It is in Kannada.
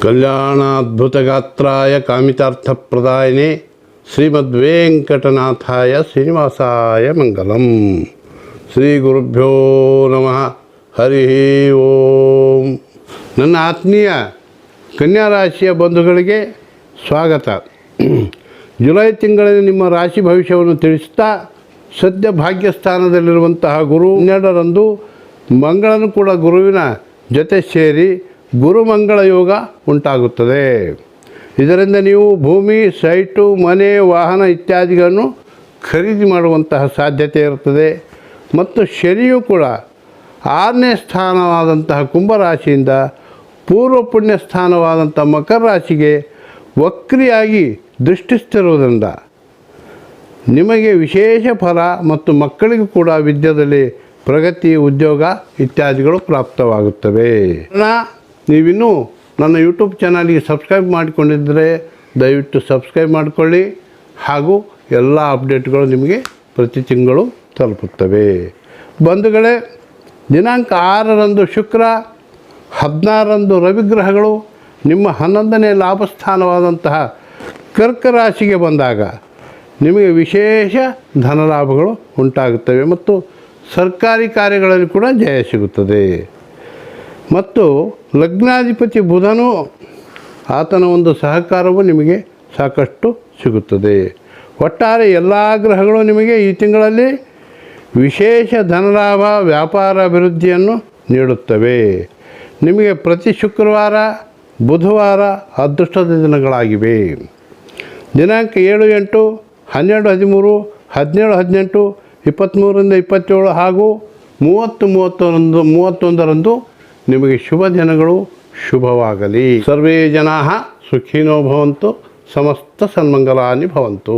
ಕಲ್ಯಾಣಾದ್ಭುತಗಾತ್ರಾಯ ಕಾಮಿತಾರ್ಥಪ್ರದಾಯಿನೇ ಶ್ರೀಮದ್ವೆಂಕಟನಾಥಾಯ ಶ್ರೀನಿವಾಸಾಯ ಮಂಗಲಂ. ಶ್ರೀ ಗುರುಭ್ಯೋ ನಮಃ. ಹರಿ ಓಂ. ನನ್ನ ಆತ್ಮೀಯ ಕನ್ಯಾ ರಾಶಿಯ ಬಂಧುಗಳಿಗೆ ಸ್ವಾಗತ. ಜುಲೈ ತಿಂಗಳಲ್ಲಿ ನಿಮ್ಮ ರಾಶಿ ಭವಿಷ್ಯವನ್ನು ತಿಳಿಸುತ್ತಾ, ಸದ್ಯ ಭಾಗ್ಯಸ್ಥಾನದಲ್ಲಿರುವಂತಹ ಗುರು 12ರಂದು ಮಂಗಳನು ಕೂಡ ಗುರುವಿನ ಜೊತೆ ಸೇರಿ ಗುರುಮಂಗಳ ಯೋಗ ಉಂಟಾಗುತ್ತದೆ. ಇದರಿಂದ ನೀವು ಭೂಮಿ, ಸೈಟು, ಮನೆ, ವಾಹನ ಇತ್ಯಾದಿಗಳನ್ನು ಖರೀದಿ ಮಾಡುವಂತಹ ಸಾಧ್ಯತೆ ಇರುತ್ತದೆ. ಮತ್ತು ಶನಿಯು ಕೂಡ 6ನೇ ಸ್ಥಾನವಾದಂತಹ ಕುಂಭರಾಶಿಯಿಂದ ಪೂರ್ವ ಪುಣ್ಯ ಸ್ಥಾನವಾದಂಥ ಮಕರ ರಾಶಿಗೆ ವಕ್ರಿಯಾಗಿ ದೃಷ್ಟಿಸ್ತಿರುವುದರಿಂದ ನಿಮಗೆ ವಿಶೇಷ ಫಲ ಮತ್ತು ಮಕ್ಕಳಿಗೂ ಕೂಡ ವಿದ್ಯೆಯಲ್ಲಿ ಪ್ರಗತಿ, ಉದ್ಯೋಗ ಇತ್ಯಾದಿಗಳು ಪ್ರಾಪ್ತವಾಗುತ್ತವೆ. ನೀವಿನ್ನೂ ನನ್ನ ಯೂಟ್ಯೂಬ್ ಚಾನಲ್ಗೆ ಸಬ್ಸ್ಕ್ರೈಬ್ ಮಾಡಿಕೊಂಡಿದ್ದರೆ ದಯವಿಟ್ಟು ಸಬ್ಸ್ಕ್ರೈಬ್ ಮಾಡಿಕೊಳ್ಳಿ. ಹಾಗೂ ಎಲ್ಲ ಅಪ್ಡೇಟ್ಗಳು ನಿಮಗೆ ಪ್ರತಿ ತಿಂಗಳು ತಲುಪುತ್ತವೆ. ಬಂಧುಗಳೇ, ದಿನಾಂಕ 6ರಂದು ಶುಕ್ರ, 16ರಂದು ರವಿಗ್ರಹಗಳು ನಿಮ್ಮ 11ನೇ ಲಾಭಸ್ಥಾನವಾದಂತಹ ಕರ್ಕ ರಾಶಿಗೆ ಬಂದಾಗ ನಿಮಗೆ ವಿಶೇಷ ಧನಲಾಭಗಳು ಉಂಟಾಗುತ್ತವೆ ಮತ್ತು ಸರ್ಕಾರಿ ಕಾರ್ಯಗಳಲ್ಲಿ ಕೂಡ ಜಯ ಸಿಗುತ್ತದೆ. ಮತ್ತು ಲಗ್ನಾಧಿಪತಿ ಬುಧನು, ಆತನ ಒಂದು ಸಹಕಾರವು ನಿಮಗೆ ಸಾಕಷ್ಟು ಸಿಗುತ್ತದೆ. ಒಟ್ಟಾರೆ ಎಲ್ಲ ಗ್ರಹಗಳು ನಿಮಗೆ ಈ ತಿಂಗಳಲ್ಲಿ ವಿಶೇಷ ಧನಲಾಭ, ವ್ಯಾಪಾರ ಅಭಿವೃದ್ಧಿಯನ್ನು ನೀಡುತ್ತವೆ. ನಿಮಗೆ ಪ್ರತಿ ಶುಕ್ರವಾರ, ಬುಧವಾರ ಅದೃಷ್ಟದ ದಿನಗಳಾಗಿವೆ. ದಿನಾಂಕ 7, 8, 12, 13, 17, 18, 23ರಿಂದ 27 ಹಾಗೂ 30, 31ರಂದು ನಿಮಗೆ ಶುಭ ದಿನಗಳು. ಶುಭವಾಗಲಿ. ಸರ್ವೇ ಜನಾಃ ಸುಖಿನೋ ಭವಂತು. ಸಮಸ್ತ ಸನ್ಮಂಗಲಾನಿ ಭವಂತು.